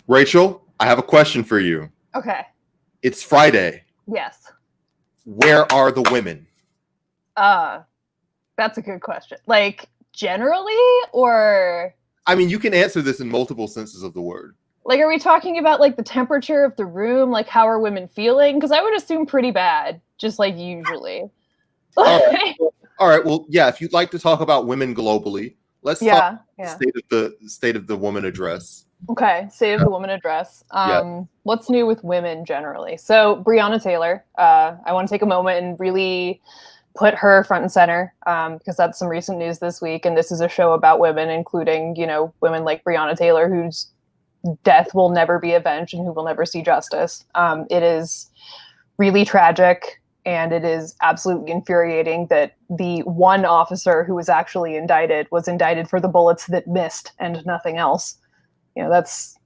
Rachel, I have a question for you. Okay. It's Friday. Yes. Where are the women? That's a good question. Like, generally, or... I mean, you can answer this in multiple senses of the word. Like, are we talking about, like, the temperature of the room? Like, how are women feeling? Because I would assume pretty bad, just like usually. All right. Well, yeah, if you'd like to talk about women globally, let's talk the state of the woman address. Okay, state of the woman address. Yeah. What's new with women generally? So, Breonna Taylor, I want to take a moment and really put her front and center because that's some recent news this week. And this is a show about women, including, women like Breonna Taylor, whose death will never be avenged and who will never see justice. It is really tragic, and it is absolutely infuriating that the one officer who was actually indicted was indicted for the bullets that missed and nothing else. That's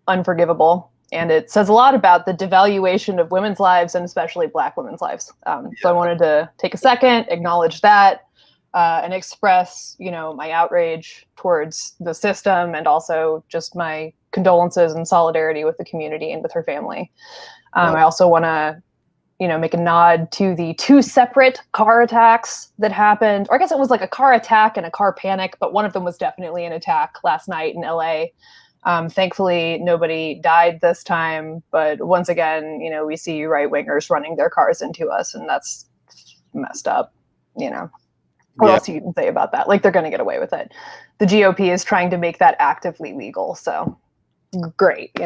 unforgivable. And it says a lot about the devaluation of women's lives, and especially Black women's lives. So I wanted to take a second, acknowledge that, and express, my outrage towards the system, and also just my condolences and solidarity with the community and with her family. I also want to, make a nod to the two separate car attacks that happened. Or I guess it was like a car attack and a car panic, but one of them was definitely an attack last night in LA. Thankfully, nobody died this time. But once again, we see right-wingers running their cars into us, and that's messed up. What else you can say about that? Like, they're going to get away with it. The GOP is trying to make that actively legal. So great,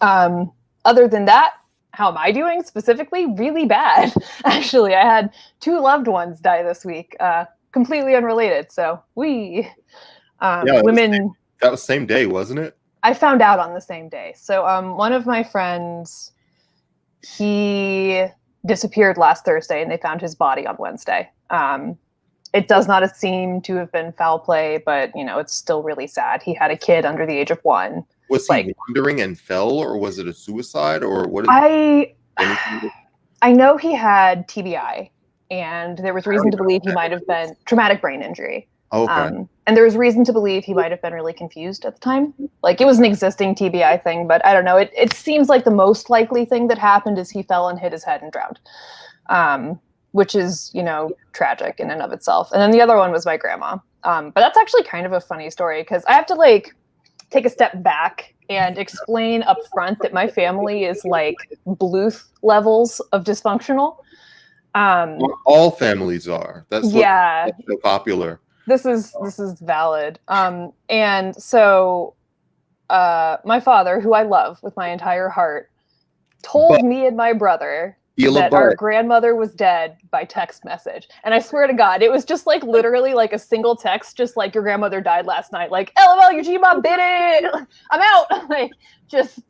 Other than that, how am I doing specifically? Really bad. Actually, I had 2 loved ones die this week, completely unrelated. So women. That was same day, wasn't it? I found out on the same day. So one of my friends, he disappeared last Thursday, and they found his body on Wednesday. It does not seem to have been foul play, but it's still really sad. He had a kid under the age of 1. Was he wandering and fell, or was it a suicide, or what? I know he had TBI, and there was reason to believe he might have been traumatic brain injury. Okay. And there was reason to believe he might have been really confused at the time. Like, it was an existing TBI thing, but I don't know. It seems like the most likely thing that happened is he fell and hit his head and drowned, which is, tragic in and of itself. And then the other one was my grandma. But that's actually kind of a funny story, because I have to take a step back and explain up front that my family is like Bluth levels of dysfunctional. All families are. That's so popular. This is valid. And so my father, who I love with my entire heart, told me and my brother that our grandmother was dead by text message. And I swear to God, it was just like literally like a single text, just like, your grandmother died last night. Like, LOL, your G-Mom did it. I'm out. Like, just.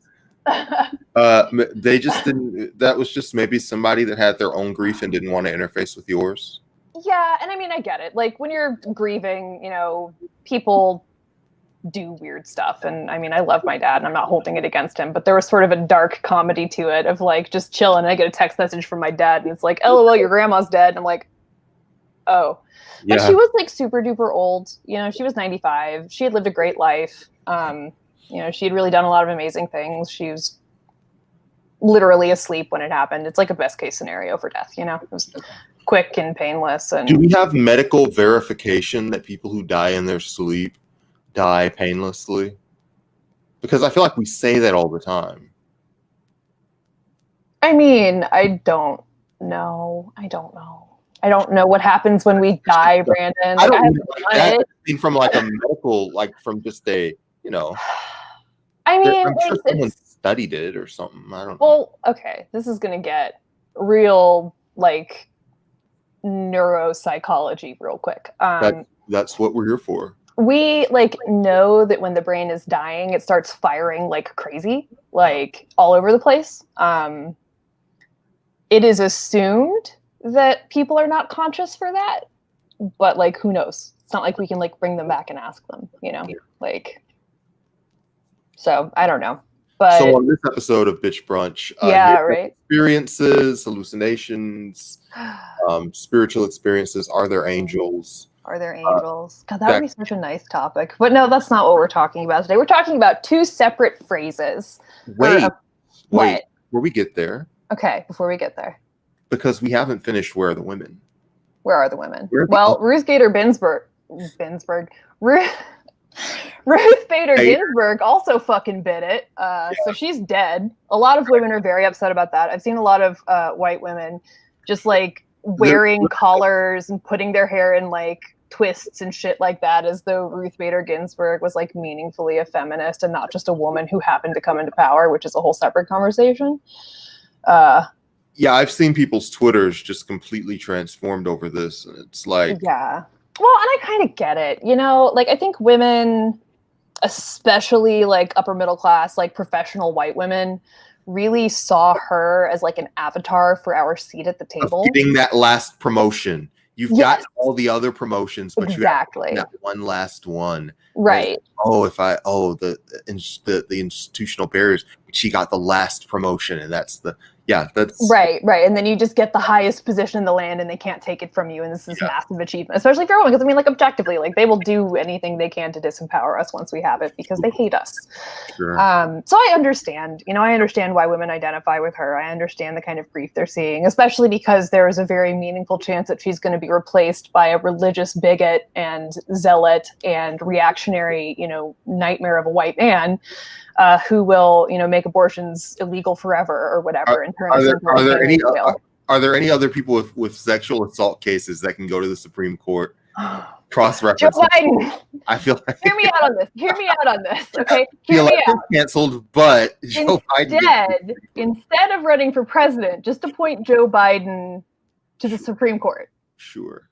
They just didn't. That was just maybe somebody that had their own grief and didn't want to interface with yours. Yeah. And I mean, I get it. Like, when you're grieving, people do weird stuff. And I mean, I love my dad and I'm not holding it against him, but there was sort of a dark comedy to it of like just chilling. And I get a text message from my dad and it's like, LOL, your grandma's dead. And I'm like, oh. Yeah. And she was like super duper old. She was 95. She had lived a great life. She had really done a lot of amazing things. She was literally asleep when it happened. It's like a best case scenario for death. It was quick and painless. And do we have medical verification that people who die in their sleep die painlessly? Because I feel like we say that all the time. I mean, I don't know. I don't know what happens when we die, Brandon. Like, I mean, from like a medical, like from just a, I mean, I'm sure someone studied it or something. I don't know. Well, okay. This is going to get real, like, neuropsychology real quick. That's what we're here for. We know that when the brain is dying, it starts firing like crazy, like all over the place. It is assumed that people are not conscious for that, but like, who knows? It's not like we can like bring them back and ask them, like, so I don't know. But so on this episode of Bitch Brunch, right. Experiences, hallucinations, spiritual experiences. Are there angels? Are there angels? God, that would be such a nice topic. But no, that's not what we're talking about today. We're talking about two separate phrases. Wait. What? Before we get there. Okay, before we get there. Because we haven't finished Where Are the Women? Where are the women? Well, Ruth Bader Ginsburg. Ruth Bader Ginsburg also fucking bit it. So she's dead. A lot of women are very upset about that. I've seen a lot of white women just like wearing collars and putting their hair in like twists and shit like that, as though Ruth Bader Ginsburg was like meaningfully a feminist and not just a woman who happened to come into power, which is a whole separate conversation. Yeah, I've seen people's Twitters just completely transformed over this. And it's like, yeah. Well, and I kind of get it, you know, like I think women, especially like upper middle class, like professional white women, really saw her as like an avatar for our seat at the table. Getting that last promotion. You've got all the other promotions, but you have that one last one. Right. The institutional barriers. She got the last promotion, and that's right. And then you just get the highest position in the land, and they can't take it from you. And this is massive achievement, especially for everyone. Because I mean, like objectively, like they will do anything they can to disempower us once we have it because they hate us. Sure. So I understand. You know, I understand why women identify with her. I understand the kind of grief they're seeing, especially because there is a very meaningful chance that she's going to be replaced by a religious bigot and zealot and reactionary, you know, nightmare of a white man. Who will, you know, make abortions illegal forever or whatever. Are there any other people with sexual assault cases that can go to the Supreme Court? Cross-reference. Joe Biden. I feel like Hear me out on this. Okay. Hear me out. Canceled, but Joe Biden. Instead of running for president, just appoint Joe Biden to the Supreme Court. Sure.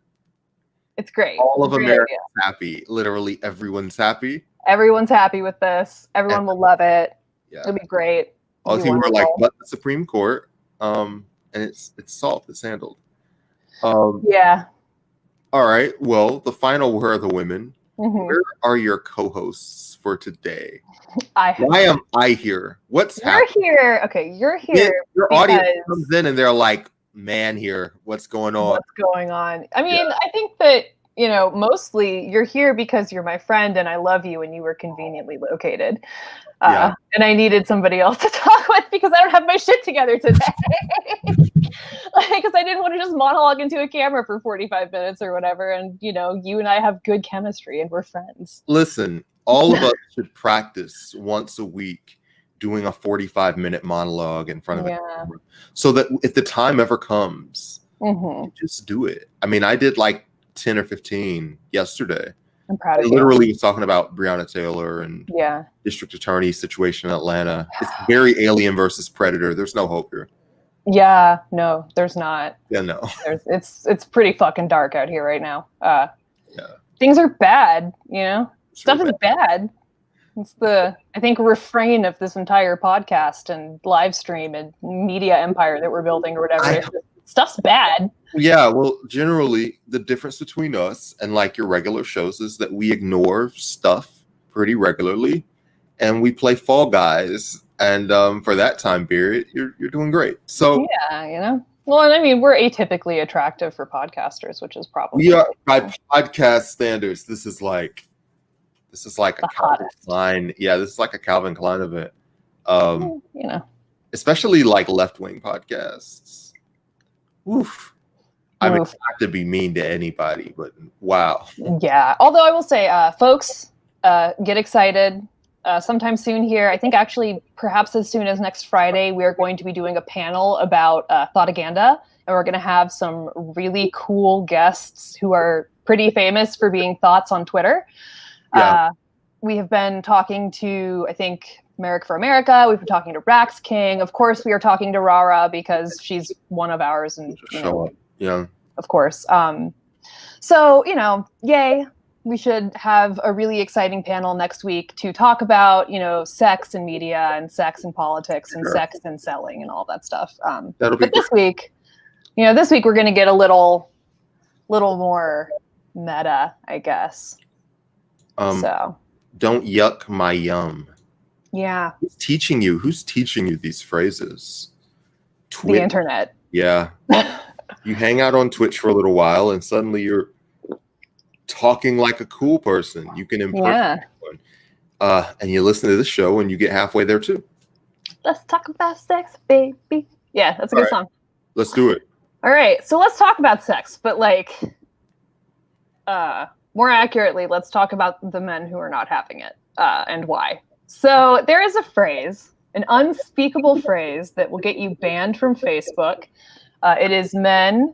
It's great. All of America's happy. Literally everyone's happy. Everyone's happy with this. Everyone will love it. Yeah. It'll be great. All people are like, "What the Supreme Court?" And it's solved. It's handled. Yeah. All right. Well, the final Where Are the Women? Mm-hmm. Where are your co-hosts for today? Why am I here? What's happening? You're here. Okay, you're here. Your audience comes in and they're like, "Man, here, what's going on?" What's going on? I mean, I think that. You know, mostly you're here because you're my friend and I love you and you were conveniently located. And I needed somebody else to talk with because I don't have my shit together today. Because I didn't want to just monologue into a camera for 45 minutes or whatever. And, you know, you and I have good chemistry and we're friends. Listen, all of us should practice once a week doing a 45-minute monologue in front of a camera so that if the time ever comes, just do it. I mean, I did like 10 or 15 yesterday. I'm proud of you. Literally was talking about Breonna Taylor and district attorney situation in Atlanta. It's very Alien versus Predator. There's no hope here. Yeah, no, there's not. Yeah, no. It's pretty fucking dark out here right now. Things are bad, you know? Stuff is bad. It's the, I think, refrain of this entire podcast and live stream and media empire that we're building or whatever. Stuff's bad. Yeah, well, generally, the difference between us and like your regular shows is that we ignore stuff pretty regularly and we play Fall Guys. And for that time period, you're doing great. So yeah, you know. Well, and I mean, we're atypically attractive for podcasters, which is probably by podcast standards. This is like a Calvin Klein. Yeah, this is like a Calvin Klein event. You know, especially like left-wing podcasts. Oof. I mean, not to be mean to anybody, but wow. Yeah. Although I will say, folks, get excited. Sometime soon here, I think actually perhaps as soon as next Friday, we are going to be doing a panel about Thoughtaganda. And we're going to have some really cool guests who are pretty famous for being thoughts on Twitter. Yeah. We have been talking to, I think, Merrick for America. We've been talking to Rax King. Of course, we are talking to Rara because she's one of ours. And of course. So, you know, yay. We should have a really exciting panel next week to talk about, you know, sex and media and sex and politics and sex and selling and all that stuff. That'll be this week, you know, we're going to get a little more meta, I guess. So don't yuck my yum. Yeah. Who's teaching you these phrases? The internet. Yeah. You hang out on Twitch for a little while and suddenly you're talking like a cool person. You can impersonate one. And you listen to this show and you get halfway there too. Let's talk about sex, baby. Yeah, that's a good song. Let's do it. All right, so let's talk about sex, but like, more accurately, let's talk about the men who are not having it and why. So there is a phrase, an unspeakable phrase that will get you banned from Facebook. It is men.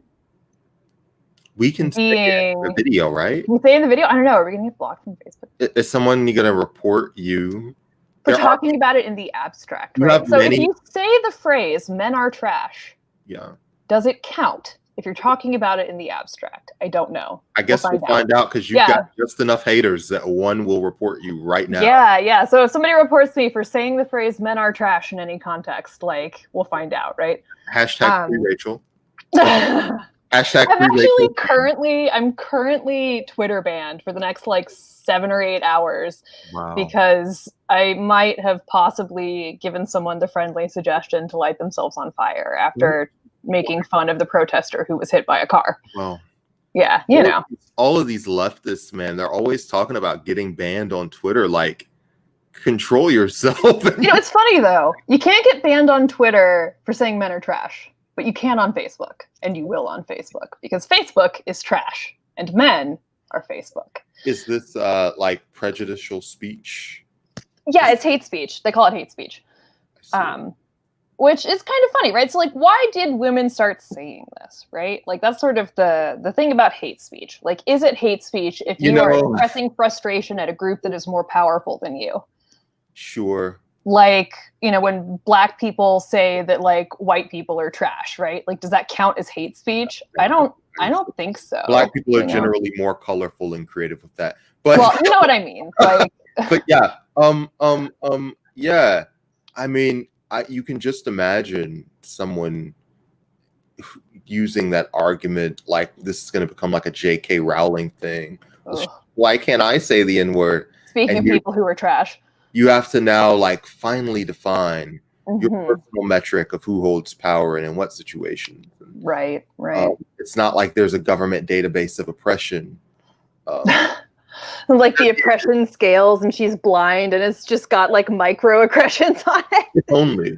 We can say in the video, right? Can we say in the video? I don't know. Are we going to get blocked from Facebook? Is someone going to report you? For talking about it in the abstract, right? So if you say the phrase, men are trash, does it count if you're talking about it in the abstract? I don't know. I guess we'll find out because you've got just enough haters that one will report you right now. Yeah. So if somebody reports me for saying the phrase men are trash in any context, like, we'll find out, right? Hashtag free Rachel. I'm currently Twitter banned for the next like 7 or 8 hours because I might have possibly given someone the friendly suggestion to light themselves on fire after making fun of the protester who was hit by a car. Well, yeah, all of these leftists, man, they're always talking about getting banned on Twitter. Like, control yourself. It's funny though. You can't get banned on Twitter for saying men are trash. But you can on Facebook, and you will on Facebook, because Facebook is trash, and men are Facebook. Is this like prejudicial speech? Yeah, it's hate speech. They call it hate speech, which is kind of funny, right? So, like, why did women start saying this, right? Like, that's sort of the thing about hate speech. Like, is it hate speech if you are expressing frustration at a group that is more powerful than you? Sure. Like, when black people say that like white people are trash, right? Like, does that count as hate speach? I don't think so. Black people are generally more colorful and creative with that. But well, you know what I mean. Like, but yeah. Yeah. I mean, you can just imagine someone using that argument like this is going to become like a J.K. Rowling thing. Ugh. Why can't I say the N-word? Speaking of people who are trash. You have to now like finally define your personal metric of who holds power and in what situations. Right. It's not like there's a government database of oppression. Like the oppression scales, and she's blind, and it's just got like microaggressions on it. Only.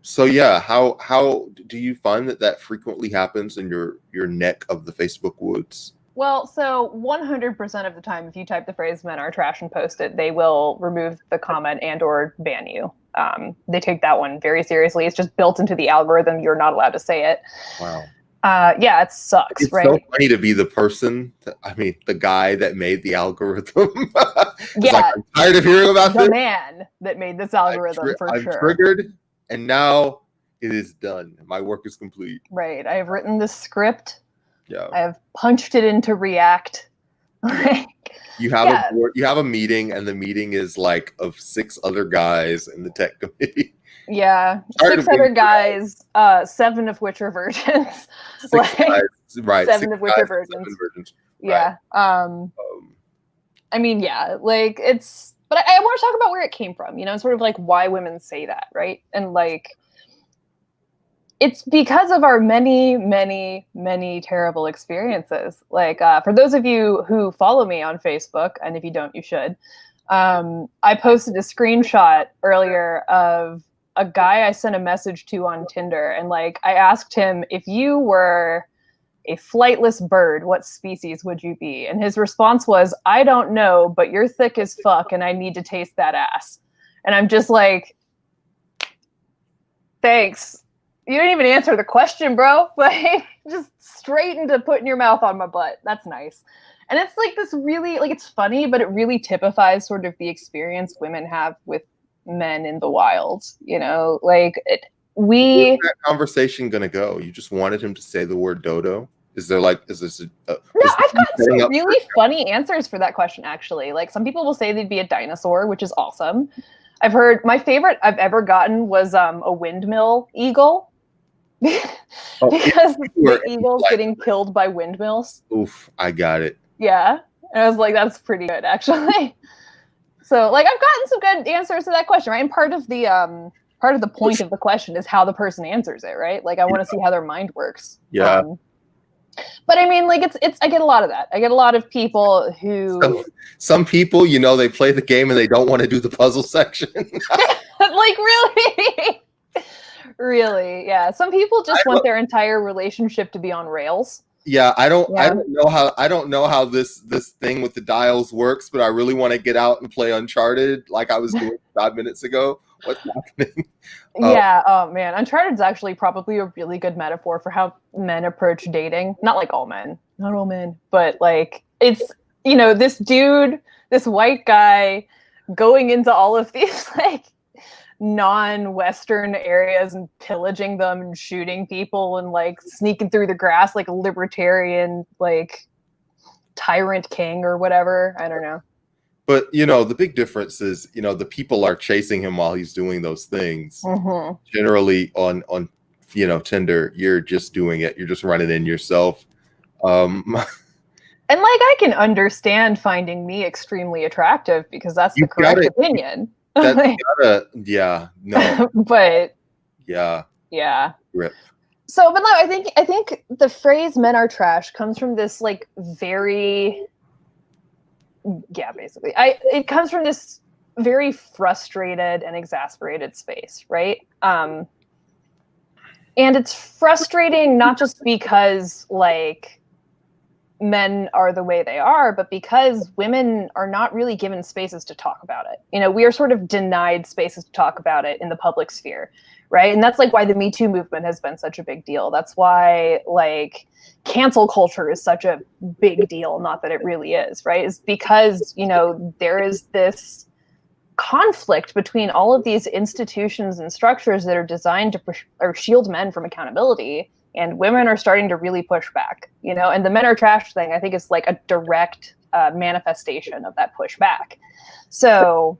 So yeah, how do you find that frequently happens in your neck of the Facebook woods? Well, so 100% of the time, if you type the phrase men are trash and post it, they will remove the comment and or ban you. They take that one very seriously. It's just built into the algorithm. You're not allowed to say it. Wow. Yeah, it sucks, it's right? It's so funny to be the person, the guy that made the algorithm. Yeah. Like, I'm tired of hearing about this. The man that made this algorithm, I'm triggered, and now it is done. My work is complete. Right. I have written the script. Yeah. I have punched it into React. You have a meeting, and the meeting is like of 6 other guys in the tech committee. Yeah, 6 other guys, 7 of which are virgins. 6 guys, right? 7 of which are virgins. Yeah. Right. I mean, yeah, like it's. But I want to talk about where it came from. Sort of like why women say that, right? And like. It's because of our many, many, many terrible experiences. Like, for those of you who follow me on Facebook, and if you don't, you should, I posted a screenshot earlier of a guy I sent a message to on Tinder. And like, I asked him, if you were a flightless bird, what species would you be? And his response was, I don't know, but you're thick as fuck and I need to taste that ass. And I'm just like, thanks. You didn't even answer the question, bro. Like, just straight into putting your mouth on my butt. That's nice. And it's like this really, like, it's funny, but it really typifies sort of the experience women have with men in the wild. Like where's that conversation gonna go? You just wanted him to say the word dodo? Is this no, I've gotten some really funny answers for that question, actually. Like, some people will say they'd be a dinosaur, which is awesome. I've heard my favorite I've ever gotten was a windmill eagle. Because the eagle's getting killed by windmills. Oof, I got it. Yeah. And I was like, that's pretty good, actually. So, like, I've gotten some good answers to that question, right? And part of the point of the question is how the person answers it, right? Like, I want to see how their mind works. Yeah. But I mean, like, it's I get a lot of that. I get a lot of people who some people, you know, they play the game and they don't want to do the puzzle section. like, really? Really, yeah. Some people just want their entire relationship to be on rails. Yeah, I don't know how this thing with the dials works, but I really want to get out and play Uncharted like I was doing 5 minutes ago. What's happening? Yeah, oh man, Uncharted is actually probably a really good metaphor for how men approach dating. Not like all men, not all men, but like it's, you know, this dude, this white guy going into all of these like non-Western areas and pillaging them and shooting people and like sneaking through the grass like a libertarian, like tyrant king or whatever. I don't know. But, you know, the big difference is, you know, the people are chasing him while he's doing those things. Mm-hmm. Generally on, you know, Tinder, you're just doing it. You're just running in yourself. And like, I can understand finding me extremely attractive because that's the correct opinion. Yeah, no. But yeah. Rip. So, but no, I think the phrase "men are trash" comes from this like very, basically, it comes from this very frustrated and exasperated space, right? And it's frustrating not just because like men are the way they are, but because women are not really given spaces to talk about it. You know, we are sort of denied spaces to talk about it in the public sphere, right? And that's like why the Me Too movement has been such a big deal. That's why like cancel culture is such a big deal. Not that it really is, right? It's because, you know, there is this conflict between all of these institutions and structures that are designed to or shield men from accountability. And women are starting to really push back, you know, and the men are trash thing, I think, is like a direct manifestation of that pushback. So,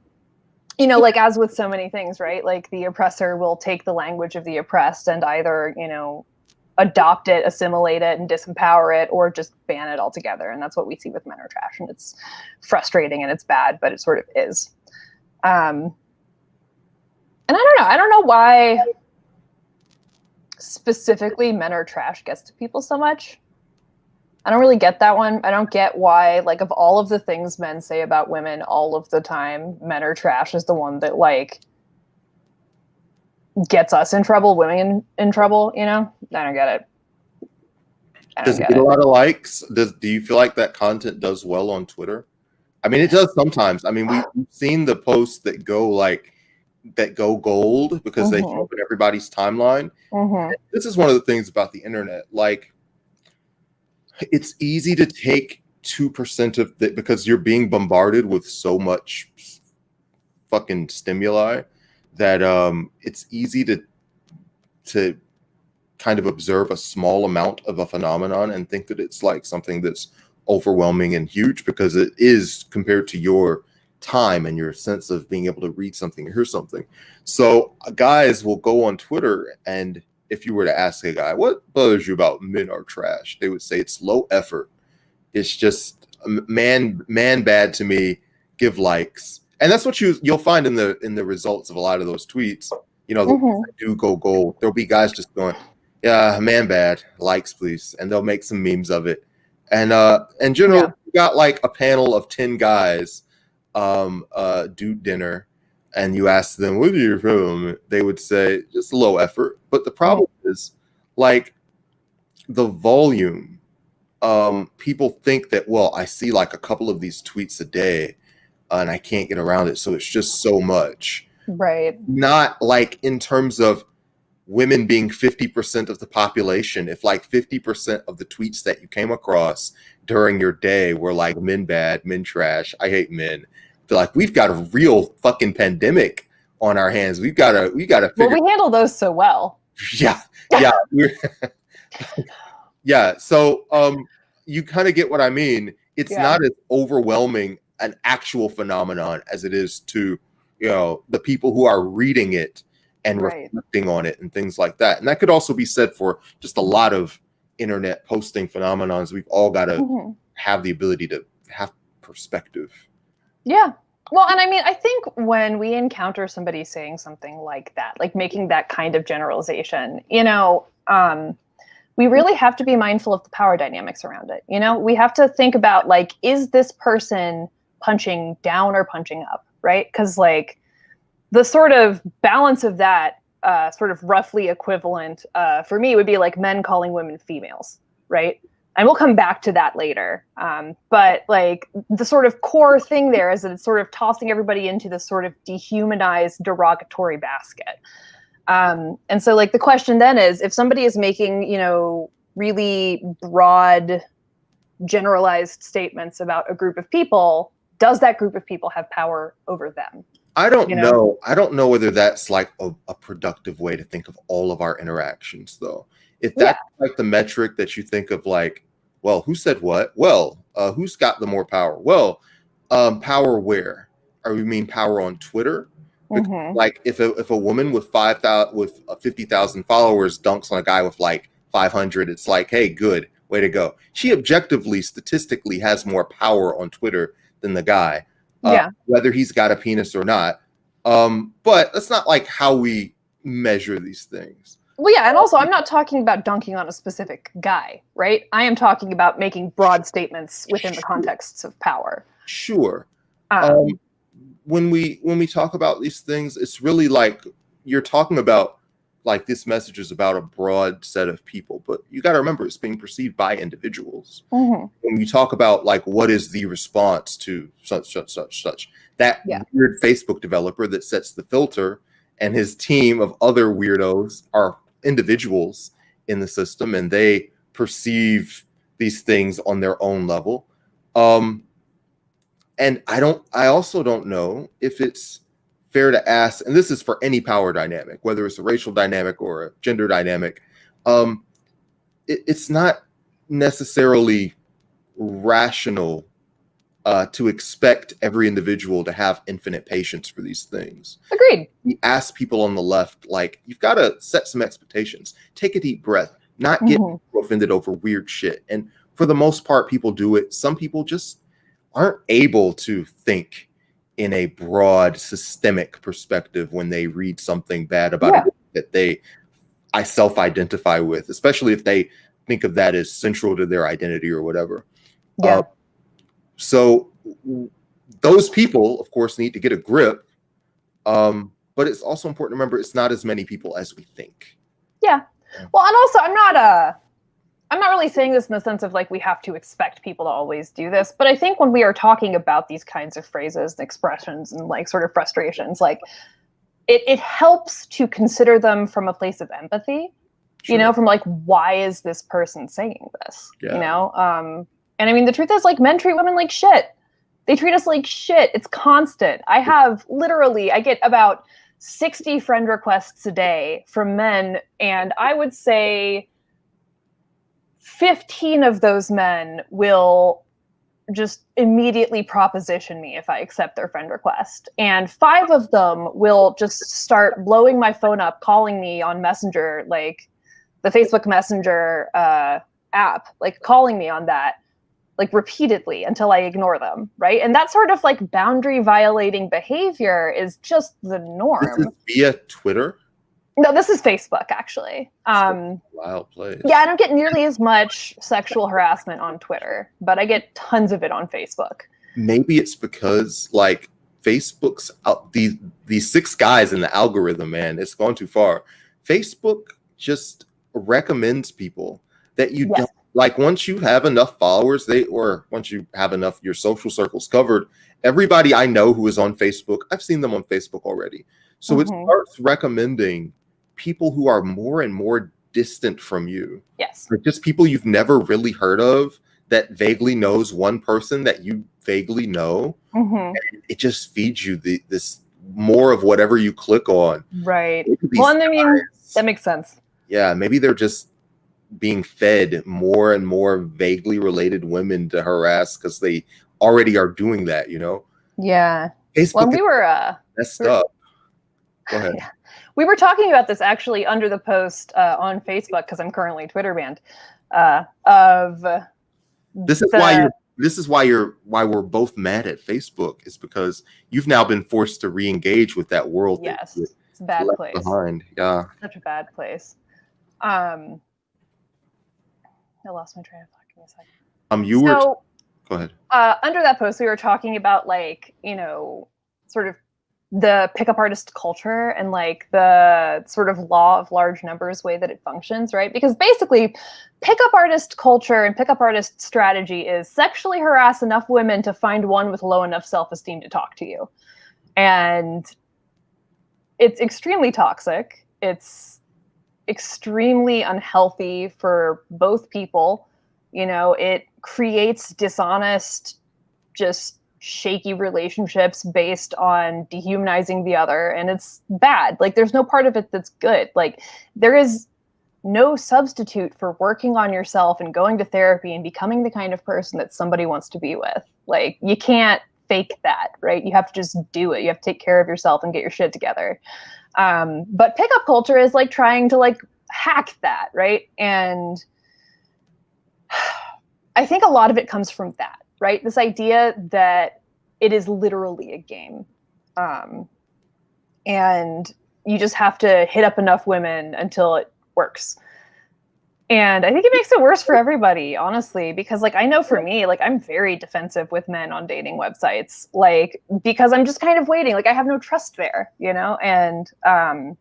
you know, like as with so many things, right? Like the oppressor will take the language of the oppressed and either, you know, adopt it, assimilate it, and disempower it, or just ban it altogether. And that's what we see with men are trash. And it's frustrating and it's bad, but it sort of is. And I don't know why specifically men are trash gets to people so much. I don't really get that one. I don't get why, like, of all of the things men say about women all of the time, men are trash is the one that like gets us in trouble, women in trouble, you know? I don't get it. Does it get a lot of likes? Do you feel like that content does well on Twitter? I mean, it does sometimes. I mean, we've seen the posts that go gold because they show up in everybody's timeline. This is one of the things about the internet. Like, it's easy to take 2% of that because you're being bombarded with so much fucking stimuli that it's easy to kind of observe a small amount of a phenomenon and think that it's like something that's overwhelming and huge because it is compared to your time and your sense of being able to read something or hear something. So guys will go on Twitter, and if you were to ask a guy, what bothers you about men are trash? They would say it's low effort. It's just man bad to me, give likes. And that's what you'll find in the results of a lot of those tweets. You know, they do go gold. There'll be guys just going, yeah, man bad, likes please. And they'll make some memes of it. And in general, you got like a panel of 10 guys do dinner, and you ask them, what are your film? They would say, just low effort. But the problem is, like, the volume. People think that, well, I see like a couple of these tweets a day, and I can't get around it, so it's just so much. Right. Not like in terms of women being 50% of the population. If like 50% of the tweets that you came across during your day were like men bad, men trash, I hate men. They're like, we've got a real fucking pandemic on our hands. We gotta figure. Well, we handle those so well. Yeah. Yeah. So you kind of get what I mean. It's not as overwhelming an actual phenomenon as it is to, you know, the people who are reading it and reflecting on it and things like that. And that could also be said for just a lot of internet posting phenomenons. We've all got to have the ability to have perspective. Yeah. Well, and I mean, I think when we encounter somebody saying something like that, like making that kind of generalization, you know, we really have to be mindful of the power dynamics around it. You know, we have to think about, like, is this person punching down or punching up, right? Because, like, the sort of balance of that, sort of roughly equivalent for me would be like men calling women females, right? And we'll come back to that later. But like the sort of core thing there is that it's sort of tossing everybody into this sort of dehumanized, derogatory basket. And so like the question then is, if somebody is making, you know, really broad, generalized statements about a group of people, does that group of people have power over them? I don't know. I don't know whether that's like a productive way to think of all of our interactions, though. If that's like the metric that you think of, like, well, who said what? Well, who's got the more power? Well, power where? Or you mean power on Twitter? Because, like, if a woman with 50,000 followers dunks on a guy with like 500, it's like, hey, good, way to go. She objectively, statistically, has more power on Twitter than the guy. Whether he's got a penis or not. But that's not like how we measure these things. Well, yeah, and also I'm not talking about dunking on a specific guy, right? I am talking about making broad statements within the contexts of power. Sure. When we talk about these things, it's really like you're talking about, like, this message is about a broad set of people, but you got to remember it's being perceived by individuals. When you talk about, like, what is the response to such, that weird Facebook developer that sets the filter and his team of other weirdos are individuals in the system, and they perceive these things on their own level. And I also don't know if it's fair to ask, and this is for any power dynamic, whether it's a racial dynamic or a gender dynamic, it's not necessarily rational to expect every individual to have infinite patience for these things. Agreed. We ask people on the left, like, you've got to set some expectations. Take a deep breath, not get offended over weird shit. And for the most part, people do it. Some people just aren't able to think in a broad systemic perspective when they read something bad about it that I self-identify with, especially if they think of that as central to their identity or whatever. So those people, of course, need to get a grip. But it's also important to remember it's not as many people as we think. Yeah. Well, and also I'm not really saying this in the sense of like we have to expect people to always do this, but I think when we are talking about these kinds of phrases and expressions and like sort of frustrations, like it helps to consider them from a place of empathy, you know, from like, why is this person saying this? You know? And I mean, the truth is, like, men treat women like shit. They treat us like shit. It's constant. I get about 60 friend requests a day from men, and I would say 15 of those men will just immediately proposition me if I accept their friend request. And 5 of them will just start blowing my phone up, calling me on Messenger, like the Facebook Messenger app, like calling me on that, like repeatedly until I ignore them, right? And that sort of like boundary violating behavior is just the norm. This is via Twitter? No, this is Facebook, actually. Wild place. Yeah, I don't get nearly as much sexual harassment on Twitter, but I get tons of it on Facebook. Maybe it's because, like, Facebook's these 6 guys in the algorithm, man, it's gone too far. Facebook just recommends people that you don't like. Once you have enough followers, once you have enough your social circles covered, everybody I know who is on Facebook, I've seen them on Facebook already. So it starts recommending people who are more and more distant from you. Yes. Like just people you've never really heard of that vaguely knows one person that you vaguely know. And it just feeds you this more of whatever you click on. Right. Well, and I mean, that makes sense. Yeah, maybe they're just being fed more and more vaguely related women to harass because they already are doing that, you know? Yeah. Facebook we were messed up. Go ahead. Yeah. We were talking about this actually under the post on Facebook, because I'm currently Twitter banned. This is why we're both mad at Facebook, is because you've now been forced to re-engage with that world. Yes, it's a bad place. Behind. Yeah, such a bad place. I lost my train of thought. Give me a second. Go ahead. Under that post, we were talking about like, sort of the pickup artist culture and like the sort of law of large numbers way that it functions, right? Because basically pickup artist culture and pickup artist strategy is sexually harass enough women to find one with low enough self-esteem to talk to you. And it's extremely toxic. It's extremely unhealthy for both people. It creates dishonest, just shaky relationships based on dehumanizing the other, and it's bad. Like, there's no part of it that's good. Like, there is no substitute for working on yourself and going to therapy and becoming the kind of person that somebody wants to be with. Like, you can't fake that, right? You have to just do it. You have to take care of yourself and get your shit together. But pickup culture is like trying to like hack that, right? And I think a lot of it comes from that, right? This idea that it is literally a game. And you just have to hit up enough women until it works. And I think it makes it worse for everybody, honestly, because like, I know for me, like, I'm very defensive with men on dating websites, like, because I'm just kind of waiting. Like, I have no trust there, and I'm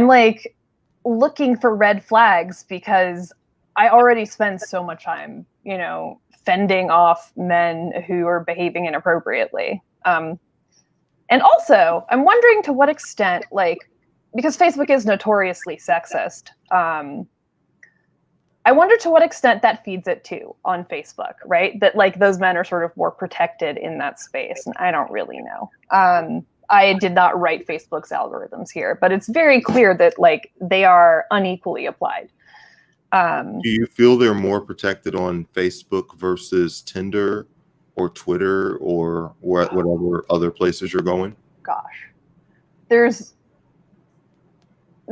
like looking for red flags because I already spend so much time, fending off men who are behaving inappropriately. And also, I'm wondering to what extent, like, because Facebook is notoriously sexist, I wonder to what extent that feeds it too on Facebook, right? That like those men are sort of more protected in that space. And I don't really know. I did not write Facebook's algorithms here, but it's very clear that like they are unequally applied. Do you feel they're more protected on Facebook versus Tinder or Twitter or whatever other places you're going? Gosh, there's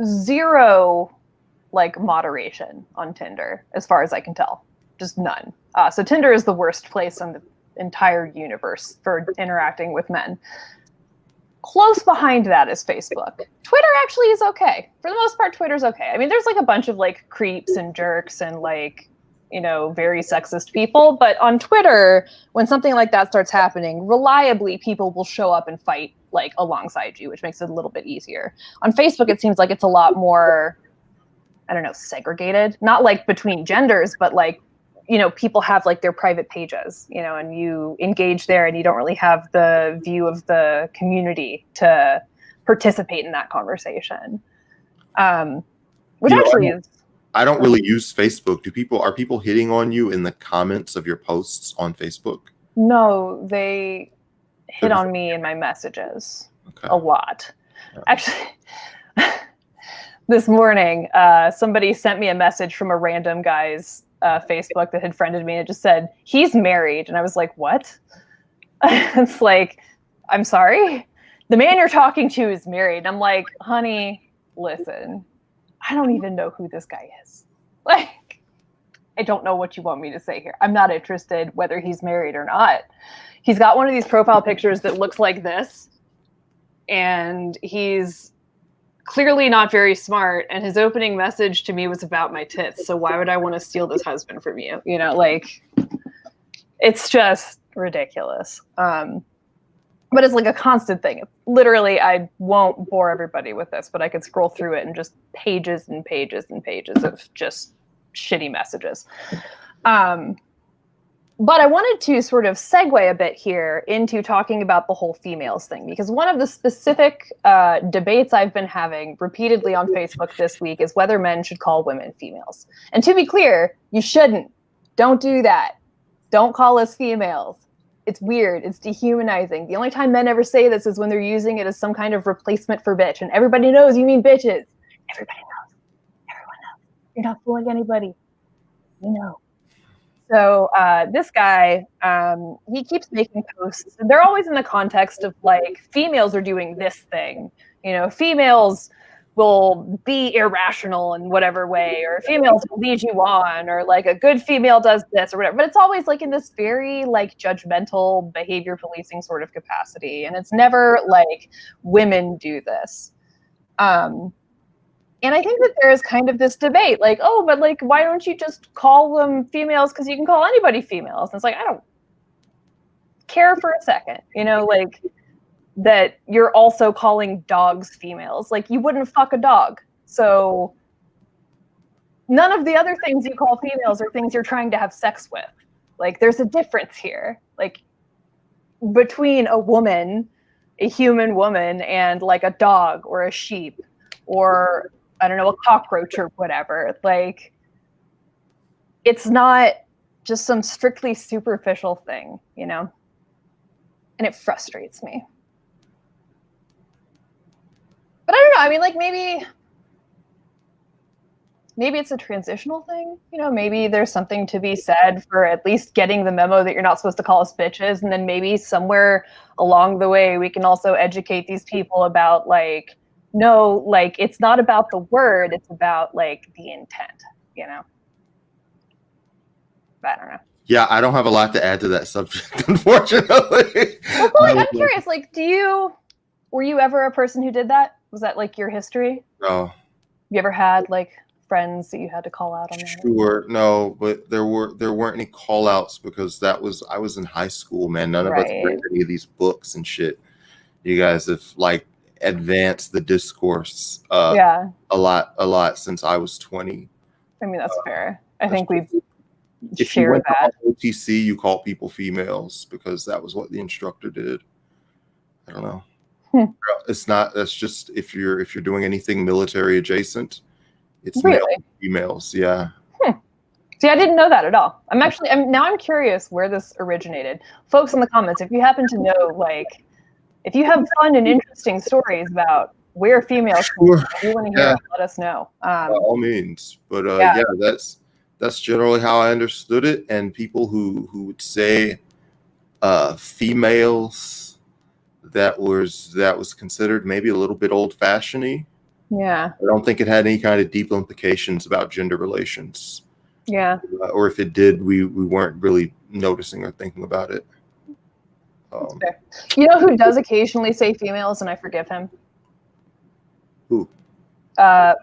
zero like moderation on Tinder, as far as I can tell, just none. So Tinder is the worst place on the entire universe for interacting with men. Close behind that is Facebook. Twitter actually is okay. For the most part, Twitter's okay. I mean, there's like a bunch of like creeps and jerks and like, very sexist people. But on Twitter, when something like that starts happening, reliably people will show up and fight like alongside you, which makes it a little bit easier. On Facebook, it seems like it's a lot more, I don't know, segregated. Not like between genders, but like, people have like their private pages, and you engage there and you don't really have the view of the community to participate in that conversation. Which actually is. I don't really use Facebook. Are people hitting on you in the comments of your posts on Facebook? No, they hit on me in my messages a lot. Yeah. Actually, this morning, somebody sent me a message from a random guy's Facebook that had friended me, and it just said, he's married. And I was like, what? It's like, I'm sorry? The man you're talking to is married. And I'm like, honey, listen, I don't even know who this guy is. Like, I don't know what you want me to say here. I'm not interested whether he's married or not. He's got one of these profile pictures that looks like this, and he's clearly not very smart, and his opening message to me was about my tits. So why would I want to steal this husband from you? Like, it's just ridiculous. But it's like a constant thing. Literally, I won't bore everybody with this, but I could scroll through it and just pages and pages and pages of just shitty messages. But I wanted to sort of segue a bit here into talking about the whole females thing, because one of the specific debates I've been having repeatedly on Facebook this week is whether men should call women females. And to be clear, you shouldn't. Don't do that. Don't call us females. It's weird. It's dehumanizing. The only time men ever say this is when they're using it as some kind of replacement for bitch. And everybody knows you mean bitches. Everybody knows. Everyone knows. You're not fooling anybody. You know. So this guy, he keeps making posts. And they're always in the context of like, females are doing this thing. Females will be irrational in whatever way, or females will lead you on, or like a good female does this or whatever. But it's always like in this very like judgmental behavior policing sort of capacity. And it's never like women do this. And I think that there is kind of this debate, like, oh, but like, why don't you just call them females? Because you can call anybody females. And it's like, I don't care for a second, you know, like that you're also calling dogs females. Like, you wouldn't fuck a dog. So none of the other things you call females are things you're trying to have sex with. Like, there's a difference here. Like, between a woman, a human woman, and like a dog or a sheep or, I don't know, a cockroach or whatever. Like, it's not just some strictly superficial thing, you know? And it frustrates me. But I don't know. I mean, like, maybe it's a transitional thing, you know, maybe there's something to be said for at least getting the memo that you're not supposed to call us bitches. And then maybe somewhere along the way, we can also educate these people about, like, no, like, it's not about the word, it's about like the intent, you know? I don't know. Yeah, I don't have a lot to add to that subject, unfortunately. Well, like, I'm curious, like, were you ever a person who did that? Was that like your history? No. You ever had like friends that you had to call out on that? Sure, no, but there weren't any call outs because I was in high school, man. None of us read any of these books and shit. You guys have like advanced the discourse a lot since I was 20. I mean, that's fair. I think we've if you went to OTC, you call people females because that was what the instructor did. I don't know. It's not. That's just if you're doing anything military adjacent, it's really females. Yeah. See, I didn't know that at all. I'm curious where this originated. Folks in the comments, if you happen to know, like, if you have fun and interesting stories about where females come from, if you want to hear it, let us know. By all means. But yeah, that's generally how I understood it. And people who would say females, that was considered maybe a little bit old-fashioned-y. Yeah. I don't think it had any kind of deep implications about gender relations. Yeah. Or if it did, we weren't really noticing or thinking about it. You know who does occasionally say females, and I forgive him? Who?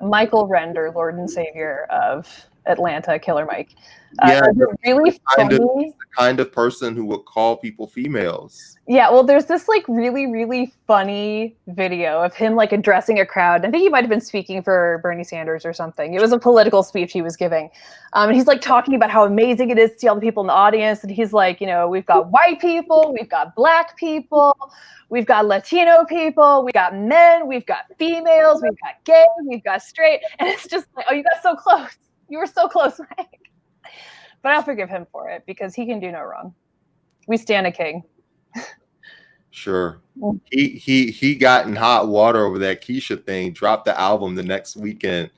Michael Render, Lord and Savior of Atlanta, Killer Mike. Really funny. The kind of person who would call people females. Yeah, well, there's this like really, really funny video of him like addressing a crowd. I think he might have been speaking for Bernie Sanders or something. It was a political speech he was giving. And he's like talking about how amazing it is to see all the people in the audience. And he's like, you know, we've got white people, we've got black people, we've got Latino people, we've got men, we've got females, we've got gay, we've got straight. And it's just like, oh, you got so close. You were so close, Mike. But I'll forgive him for it because he can do no wrong. We stand a king. Sure. He got in hot water over that Keisha thing, dropped the album the next weekend.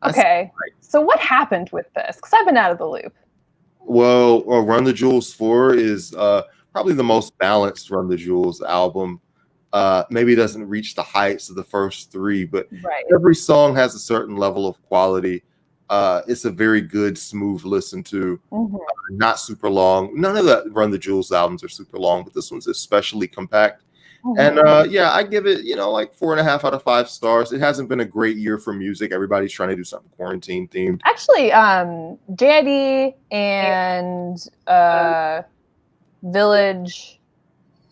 Okay. So what happened with this? Because I've been out of the loop. Well, Run the Jewels 4 is probably the most balanced Run the Jewels album. Maybe it doesn't reach the heights of the first three, but every song has a certain level of quality. It's a very good, smooth listen to. Not super long. None of the Run the Jewels albums are super long, but this one's especially compact. And yeah, I give it, like 4.5 out of 5 stars. It hasn't been a great year for music. Everybody's trying to do something quarantine themed. Actually, JID and Village.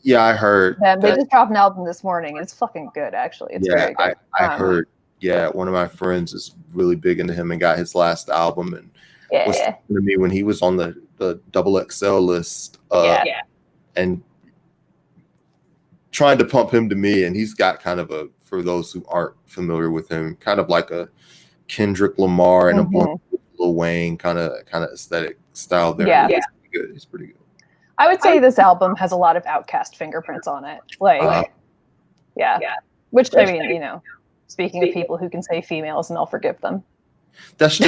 Yeah, I heard. They just dropped an album this morning. It's fucking good, actually. It's very good. I heard. Yeah, one of my friends is really big into him and got his last album and was talking to me when he was on the XXL list and trying to pump him to me. And he's got kind of for those who aren't familiar with him, kind of like a Kendrick Lamar and a Lil Wayne kind of aesthetic style there. Yeah. It's pretty good. It's pretty good. I would say this album has a lot of Outkast fingerprints on it. Which, I mean, speaking of people who can say females and I'll forgive them. That's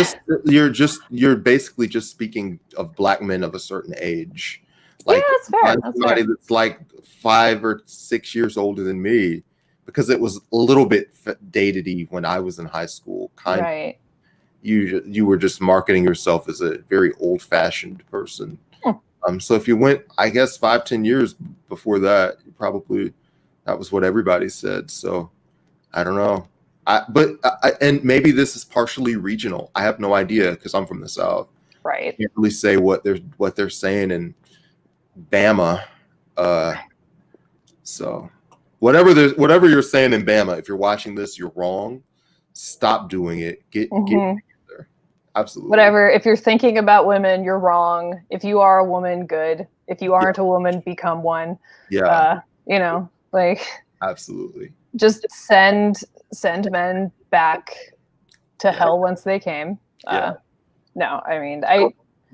you're basically just speaking of black men of a certain age. Like, that's fair. Somebody that's like 5 or 6 years older than me, because it was a little bit dated-y when I was in high school. Kind of. You were just marketing yourself as a very old-fashioned person. So if you went, I guess, 5-10 years before that, probably that was what everybody said. So I don't know. And maybe this is partially regional. I have no idea because I'm from the South. Right. I can't really say what they're saying in Bama. So whatever you're saying in Bama, if you're watching this, you're wrong. Stop doing it. Get there. Absolutely. Whatever. If you're thinking about women, you're wrong. If you are a woman, good. If you aren't a woman, become one. Yeah. Absolutely. Just send men back to hell whence they came. No, I mean,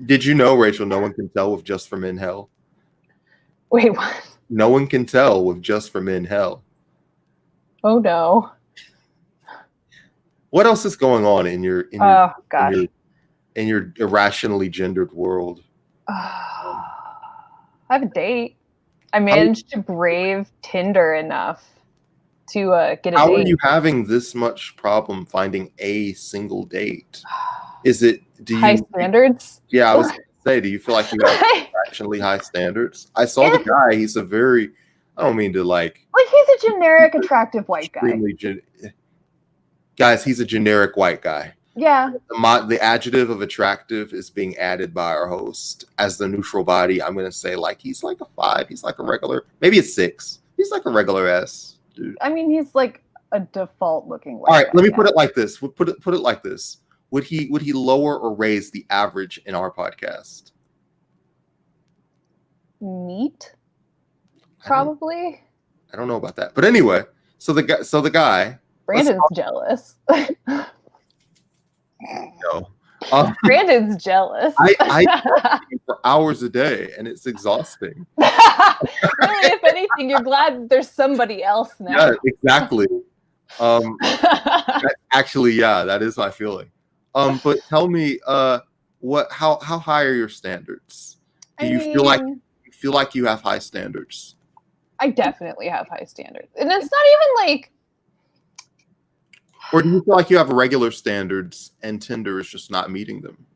Did you know, Rachel, no one can tell with Just for Men hell? Wait, what? No one can tell with Just for Men hell. Oh no. What else is going on in your irrationally gendered world? I have a date. I managed to brave Tinder enough to get a date. How are you having this much problem finding a single date? High standards? Yeah, I was going to say, do you feel like you have irrationally high standards? I saw the guy. He's I don't mean to like he's a generic attractive white guy. Guys, he's a generic white guy. Yeah. The adjective of attractive is being added by our host as the neutral body. I'm going to say he's like a 5. He's like a regular, maybe a 6. He's like a regular S, dude. I mean, he's like a default looking white guy. All right, let me guy. put it like this. Put it like this. Would he lower or raise the average in our podcast? Neat. Probably. I don't know about that. But anyway, so the guy Brandon's jealous. No. Brandon's jealous. I talk to you for hours a day, and it's exhausting. Really, if anything, you're glad there's somebody else now. Yeah, exactly. Actually, yeah, that is my feeling. But tell me, how high are your standards? Do you feel like you have high standards? I definitely have high standards, and it's not even like. Or do you feel like you have regular standards and Tinder is just not meeting them?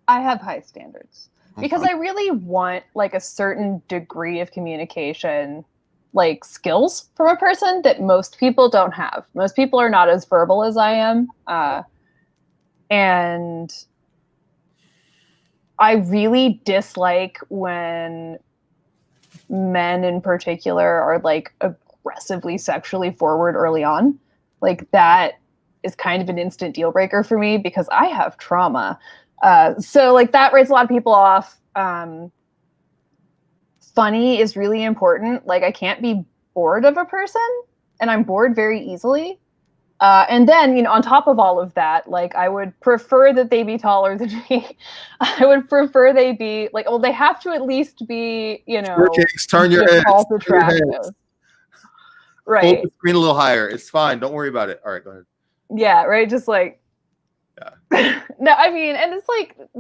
I have high standards because I really want a certain degree of communication, skills from a person that most people don't have. Most people are not as verbal as I am. And I really dislike when men in particular are aggressively sexually forward early on. That is kind of an instant deal breaker for me because I have trauma. So that writes a lot of people off. Funny is really important. I can't be bored of a person, and I'm bored very easily. And then, on top of all of that, I would prefer that they be taller than me. I would prefer they be they have to at least be, turn your head. Attractive. Right. Hold the screen a little higher. It's fine. Don't worry about it. All right, go ahead. Yeah, right. Just no, I mean, and it's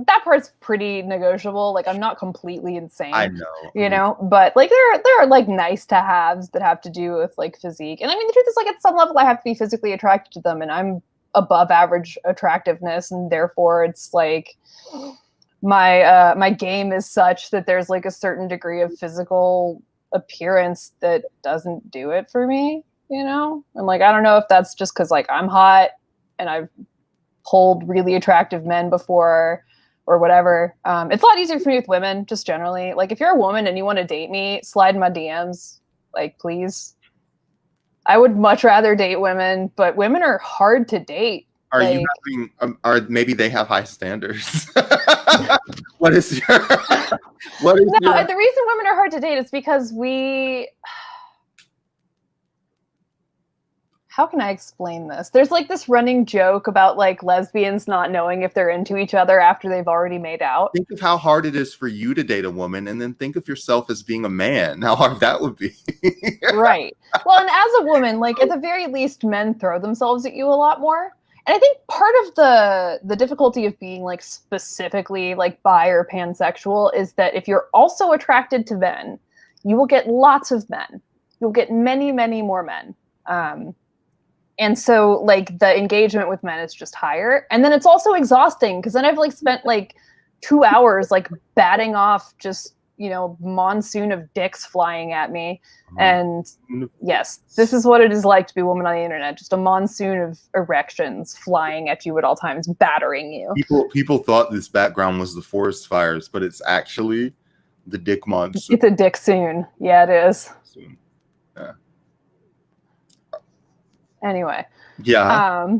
that part's pretty negotiable. I'm not completely insane. I know. But there are nice to haves that have to do with physique. And I mean, the truth is at some level I have to be physically attracted to them, and I'm above average attractiveness, and therefore it's my game is such that there's a certain degree of physical appearance that doesn't do it for me, and I don't know if that's just because I'm hot and I've pulled really attractive men before or whatever. It's a lot easier for me with women just generally. If you're a woman and you want to date me, slide in my DMs, please. I would much rather date women, but women are hard to date. Are you having or maybe they have high standards? What is your the reason women are hard to date is because how can I explain this? There's this running joke about lesbians not knowing if they're into each other after they've already made out. Think of how hard it is for you to date a woman, and then think of yourself as being a man. How hard that would be. Right. Well, and as a woman, at the very least, men throw themselves at you a lot more. And I think part of the difficulty of being specifically bi or pansexual is that if you're also attracted to men, you will get lots of men. You'll get many, many more men. And so the engagement with men is just higher. And then it's also exhausting because then I've spent 2 hours batting off just, monsoon of dicks flying at me. And yes, this is what it is like to be a woman on the internet. Just a monsoon of erections flying at you at all times, battering you. People thought this background was the forest fires, but it's actually the dick monsoon. It's a dick soon. Yeah, it is. Yeah. Anyway. Yeah.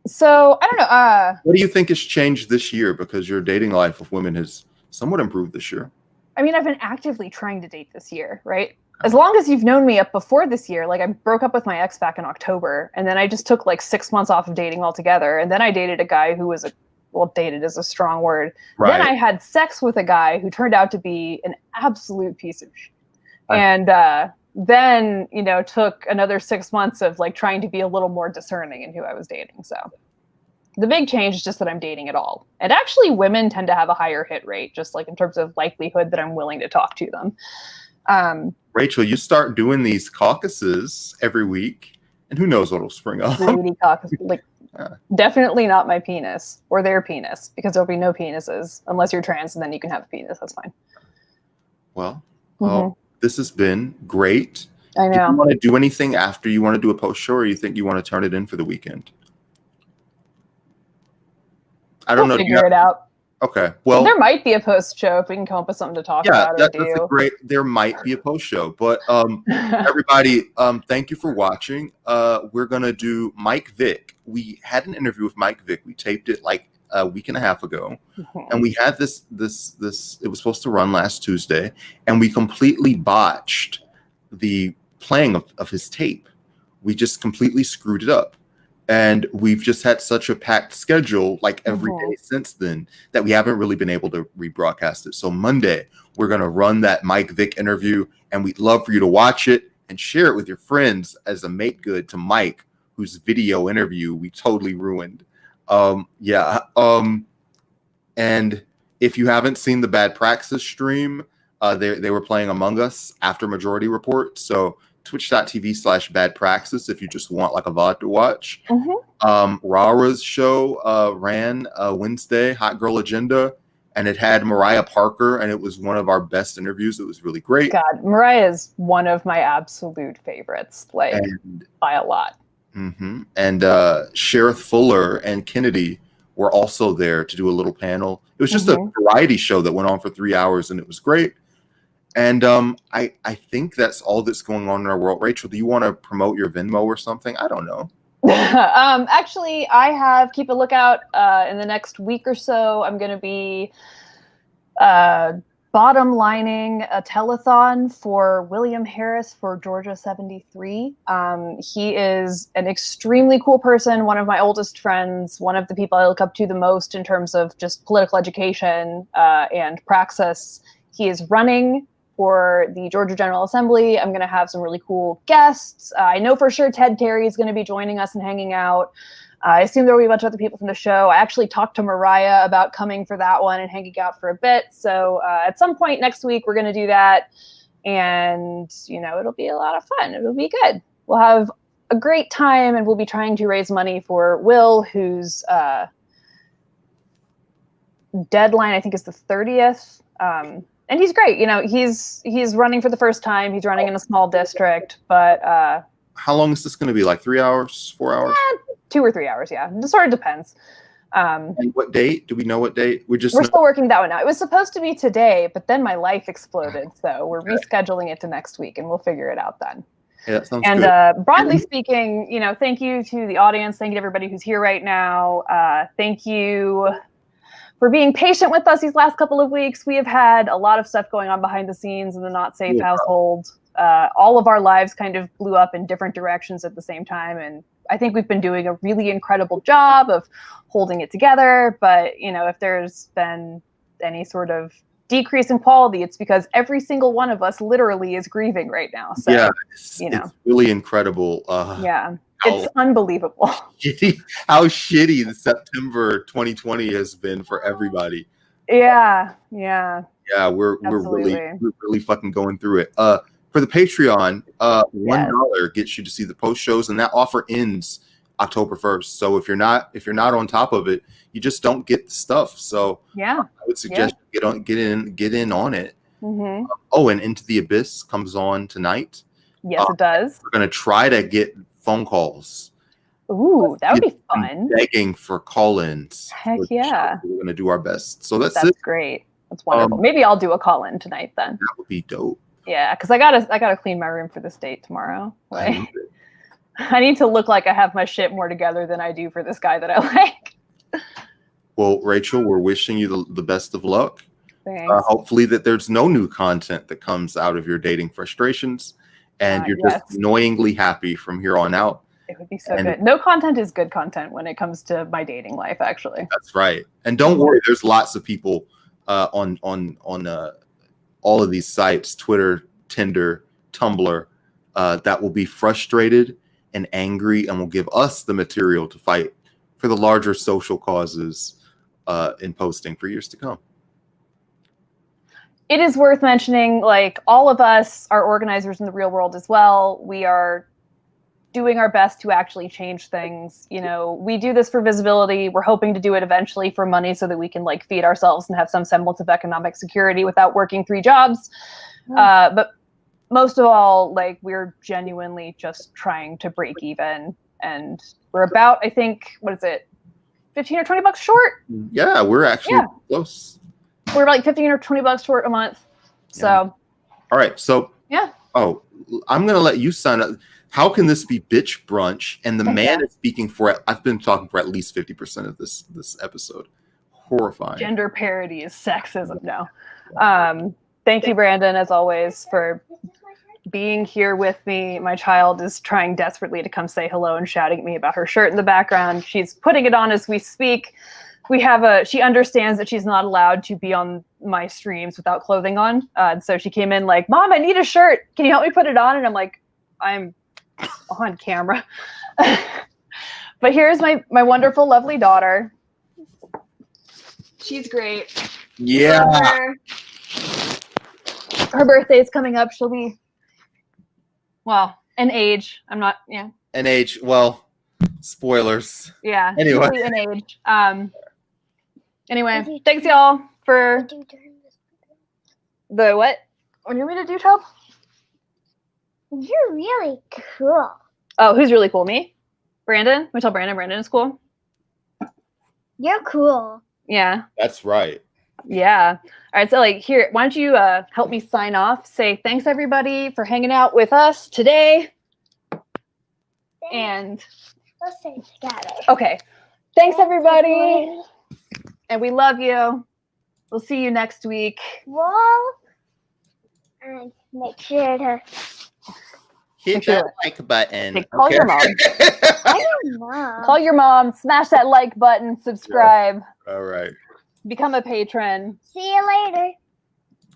So I don't know. What do you think has changed this year? Because your dating life with women has somewhat improved this year. I mean, I've been actively trying to date this year, right? As long as you've known me up before this year, like I broke up with my ex back in October, and then I just took like 6 months off of dating altogether. And then I dated a guy who was dated is a strong word. Right. Then I had sex with a guy who turned out to be an absolute piece of shit. Right. And then, took another 6 months of like trying to be a little more discerning in who I was dating. So the big change is just that I'm dating at all. And actually women tend to have a higher hit rate, just like in terms of likelihood that I'm willing to talk to them. Rachel, you start doing these caucuses every week and who knows what'll spring up. Definitely not my penis or their penis, because there'll be no penises unless you're trans and then you can have a penis. That's fine. Well, this has been great. I know. Do you want to do anything after you want to do a post show, or you think you want to turn it in for the weekend? I don't know. Figure it out. Okay. Well, there might be a post show if we can come up with something to talk about. There might be a post show, but everybody, thank you for watching. We're gonna do Mike Vick. We had an interview with Mike Vick. We taped it like a week and a half ago, and we had this. It was supposed to run last Tuesday, and we completely botched the playing of his tape. We just completely screwed it up. And we've just had such a packed schedule like every day since then that we haven't really been able to rebroadcast it. So Monday, we're going to run that Mike Vick interview, and we'd love for you to watch it and share it with your friends as a make good to Mike, whose video interview we totally ruined. And if you haven't seen the Bad Praxis stream, they were playing Among Us after Majority Report. So twitch.tv/Bad Praxis if you just want like a VOD to watch. Rara's show ran Wednesday, Hot Girl Agenda, and it had Mariah Parker, and it was one of our best interviews. It was really great. God, Mariah is one of my absolute favorites, by a lot. And Sheriff Fuller and Kennedy were also there to do a little panel. It was just a variety show that went on for 3 hours, and it was great. And I think that's all that's going on in our world. Rachel, do you want to promote your Venmo or something? I don't know. Actually, keep a lookout in the next week or so. I'm going to be bottom lining a telethon for William Harris for Georgia 73. He is an extremely cool person, one of my oldest friends, one of the people I look up to the most in terms of just political education and praxis. He is running for the Georgia General Assembly. I'm going to have some really cool guests. I know for sure Ted Terry is going to be joining us and hanging out. I assume there will be a bunch of other people from the show. I actually talked to Mariah about coming for that one and hanging out for a bit. So at some point next week, we're going to do that. And, it'll be a lot of fun. It'll be good. We'll have a great time, and we'll be trying to raise money for Will, whose deadline, I think, is the 30th. And he's great. He's running for the first time. He's running in a small district, but how long is this going to be? Like 3 hours, 4 hours? 2 or 3 hours. Yeah. It sort of depends. And what date? Do we know what date? We're still working that one out. It was supposed to be today, but then my life exploded. So we're rescheduling it to next week, and we'll figure it out then. Yeah, that sounds good. Broadly speaking, thank you to the audience. Thank you to everybody who's here right now. Thank you for being patient with us these last couple of weeks. We have had a lot of stuff going on behind the scenes in the Not Safe household. All of our lives kind of blew up in different directions at the same time. And I think we've been doing a really incredible job of holding it together. But, if there's been any sort of decrease in quality, it's because every single one of us literally is grieving right now. So, it's really incredible. It's unbelievable. How shitty the September 2020 has been for everybody. Yeah. We're really fucking going through it. For the Patreon, $1 gets you to see the post shows, and that offer ends October 1st. So if you're not on top of it, you just don't get the stuff. So I would suggest you get in on it. Mm-hmm. Oh, and Into the Abyss comes on tonight. Yes, it does. We're gonna try to get phone calls. Ooh, that would be fun. Begging for call-ins. Heck yeah. We're gonna do our best. So that's great. That's wonderful. Maybe I'll do a call-in tonight then. That would be dope. Yeah, because I gotta clean my room for this date tomorrow. Like, I need to look like I have my shit more together than I do for this guy that I like. Well, Rachel, we're wishing you the best of luck. Thanks. Hopefully that there's no new content that comes out of your dating frustrations, and you're just annoyingly happy from here on out. It would be so good. No content is good content when it comes to my dating life, actually. That's right. And don't worry, there's lots of people on all of these sites, Twitter, Tinder, Tumblr, that will be frustrated and angry and will give us the material to fight for the larger social causes in posting for years to come. It is worth mentioning, like, all of us are organizers in the real world as well. We are doing our best to actually change things. You know, we do this for visibility. We're hoping to do it eventually for money so that we can like feed ourselves and have some semblance of economic security without working 3 jobs. But most of all, like, we're genuinely just trying to break even. And we're about, I think, what is it, 15 or 20 bucks short? Yeah, we're actually close. We're like 15 or 20 bucks short a month. So. All right. So. Yeah. Oh, I'm going to let you sign up. How can this be bitch brunch? And the man is speaking for, I've been talking for at least 50% of this episode. Horrifying. Gender parody is sexism now. Thank you, Brandon, as always, for being here with me. My child is trying desperately to come say hello and shouting at me about her shirt in the background. She's putting it on as we speak. She understands that she's not allowed to be on my streams without clothing on. And so she came in like, Mom, I need a shirt. Can you help me put it on? And I'm like, I'm on camera. But here's my wonderful, lovely daughter. She's great. Yeah. Her birthday's coming up. She'll be, well, an age. I'm not, yeah. An age. Well, spoilers. Yeah. Anyway. An age. Anyway, thanks y'all for the what? What do you want me to do, Tob? You're really cool. Oh, who's really cool? Me? Brandon? We tell Brandon is cool? You're cool. Yeah. That's right. Yeah. All right. So, like, here, why don't you help me sign off? Say thanks, everybody, for hanging out with us today. And let's say it together. Okay. Thanks, everybody. And we love you. We'll see you next week. Well, and make sure to hit that like button. Hey, call your mom. Call your mom. Call your mom. Smash that like button. Subscribe. Yeah. All right. Become a patron. See you later.